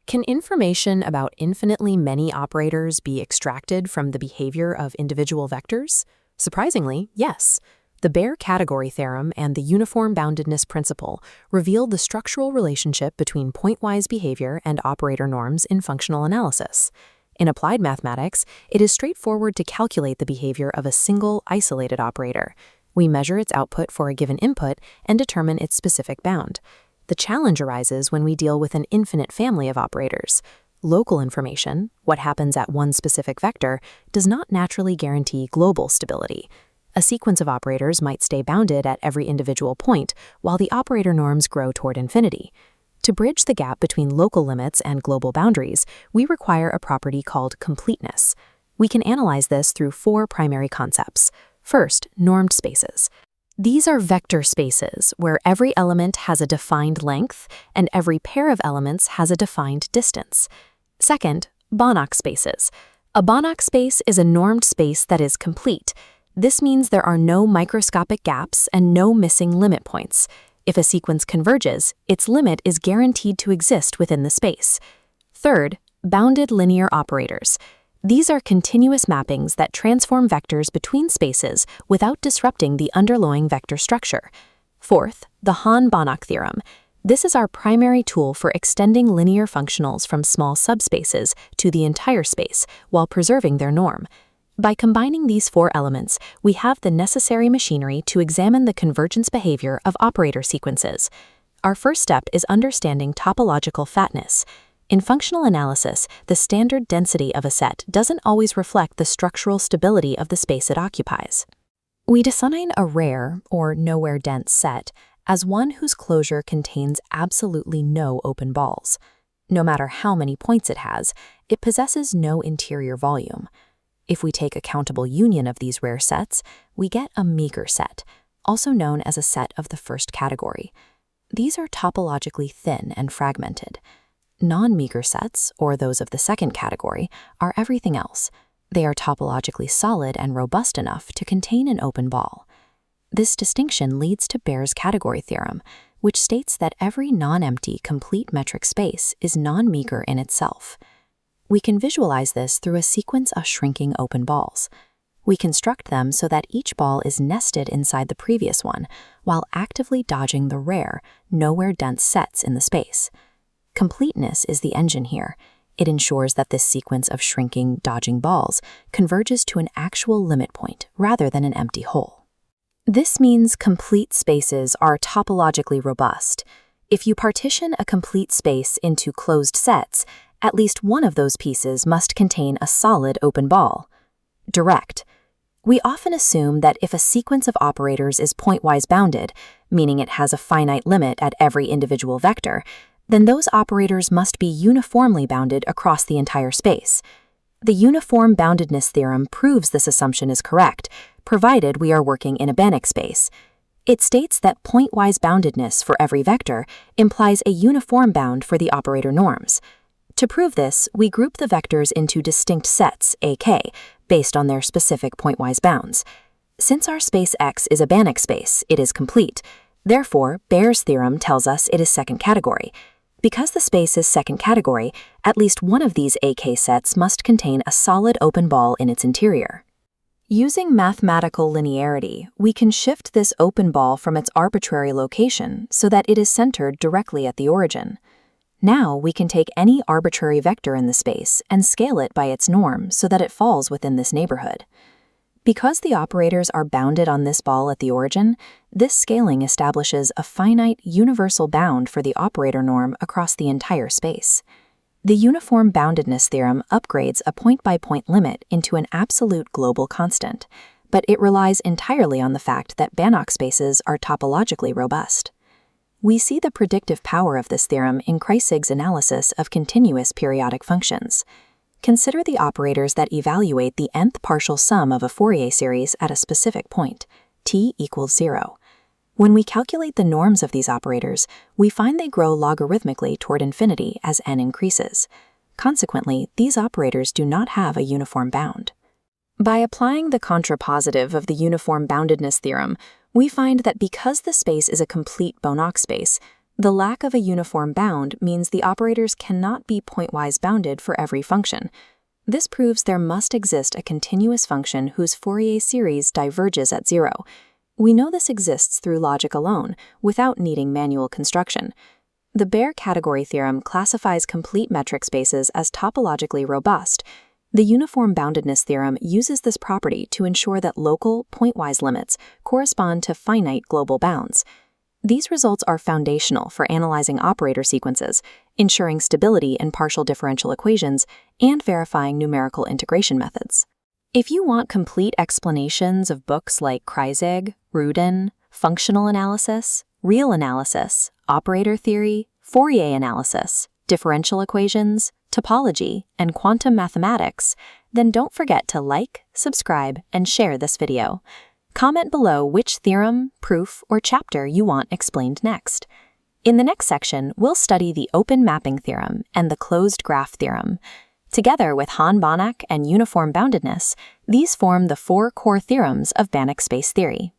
Can information about infinitely many operators be extracted from the behavior of individual vectors? Surprisingly, yes. The Baire Category Theorem and the Uniform Boundedness Principle reveal the structural relationship between pointwise behavior and operator norms in functional analysis. In applied mathematics, it is straightforward to calculate the behavior of a single, isolated operator. We measure its output for a given input and determine its specific bound. The challenge arises when we deal with an infinite family of operators. Local information, what happens at one specific vector, does not naturally guarantee global stability. A sequence of operators might stay bounded at every individual point, while the operator norms grow toward infinity. To bridge the gap between local limits and global boundaries, we require a property called completeness. We can analyze this through four primary concepts. First, normed spaces. These are vector spaces where every element has a defined length and every pair of elements has a defined distance. Second, Banach spaces. A Banach space is a normed space that is complete. This means there are no microscopic gaps and no missing limit points. If a sequence converges, its limit is guaranteed to exist within the space. Third, bounded linear operators. These are continuous mappings that transform vectors between spaces without disrupting the underlying vector structure. Fourth, the Hahn-Banach theorem. This is our primary tool for extending linear functionals from small subspaces to the entire space while preserving their norm. By combining these four elements, we have the necessary machinery to examine the convergence behavior of operator sequences. Our first step is understanding topological fatness. In functional analysis, the standard density of a set doesn't always reflect the structural stability of the space it occupies. We define a rare, or nowhere-dense set as one whose closure contains absolutely no open balls. No matter how many points it has, it possesses no interior volume. If we take a countable union of these rare sets, we get a meager set, also known as a set of the first category. These are topologically thin and fragmented. Non-meager sets, or those of the second category, are everything else. They are topologically solid and robust enough to contain an open ball. This distinction leads to Baire's category theorem, which states that every non-empty complete metric space is non-meager in itself. We can visualize this through a sequence of shrinking open balls. We construct them so that each ball is nested inside the previous one, while actively dodging the rare, nowhere-dense sets in the space. Completeness is the engine here. It ensures that this sequence of shrinking, dodging balls converges to an actual limit point rather than an empty hole. This means complete spaces are topologically robust. If you partition a complete space into closed sets, at least one of those pieces must contain a solid open ball. Direct. We often assume that if a sequence of operators is pointwise bounded, meaning it has a finite limit at every individual vector, then those operators must be uniformly bounded across the entire space. The Uniform Boundedness Theorem proves this assumption is correct, provided we are working in a Banach space. It states that pointwise boundedness for every vector implies a uniform bound for the operator norms. To prove this, we group the vectors into distinct sets, AK, based on their specific pointwise bounds. Since our space X is a Banach space, it is complete. Therefore, Baire's theorem tells us it is second category. Because the space is second category, at least one of these AK sets must contain a solid open ball in its interior. Using mathematical linearity, we can shift this open ball from its arbitrary location so that it is centered directly at the origin. Now we can take any arbitrary vector in the space and scale it by its norm so that it falls within this neighborhood. Because the operators are bounded on this ball at the origin, this scaling establishes a finite universal bound for the operator norm across the entire space. The Uniform Boundedness Theorem upgrades a point-by-point limit into an absolute global constant, but it relies entirely on the fact that Banach spaces are topologically robust. We see the predictive power of this theorem in Kreyszig's analysis of continuous periodic functions. Consider the operators that evaluate the nth partial sum of a Fourier series at a specific point, t equals 0. When we calculate the norms of these operators, we find they grow logarithmically toward infinity as n increases. Consequently, these operators do not have a uniform bound. By applying the contrapositive of the Uniform Boundedness Theorem, we find that because the space is a complete Banach space, The lack of a uniform bound means the operators cannot be pointwise bounded for every function. This proves there must exist a continuous function whose Fourier series diverges at zero. We know this exists through logic alone, without needing manual construction. The Baire Category Theorem classifies complete metric spaces as topologically robust. The Uniform Boundedness Theorem uses this property to ensure that local, pointwise limits correspond to finite global bounds. These results are foundational for analyzing operator sequences, ensuring stability in partial differential equations, and verifying numerical integration methods. If you want complete explanations of books like Kreyszig, Rudin, functional analysis, real analysis, operator theory, Fourier analysis, differential equations, topology, and quantum mathematics, then don't forget to like, subscribe, and share this video. Comment below which theorem, proof, or chapter you want explained next. In the next section, we'll study the open mapping theorem and the closed graph theorem. Together with Banach and uniform boundedness, these form the four core theorems of Banach space theory.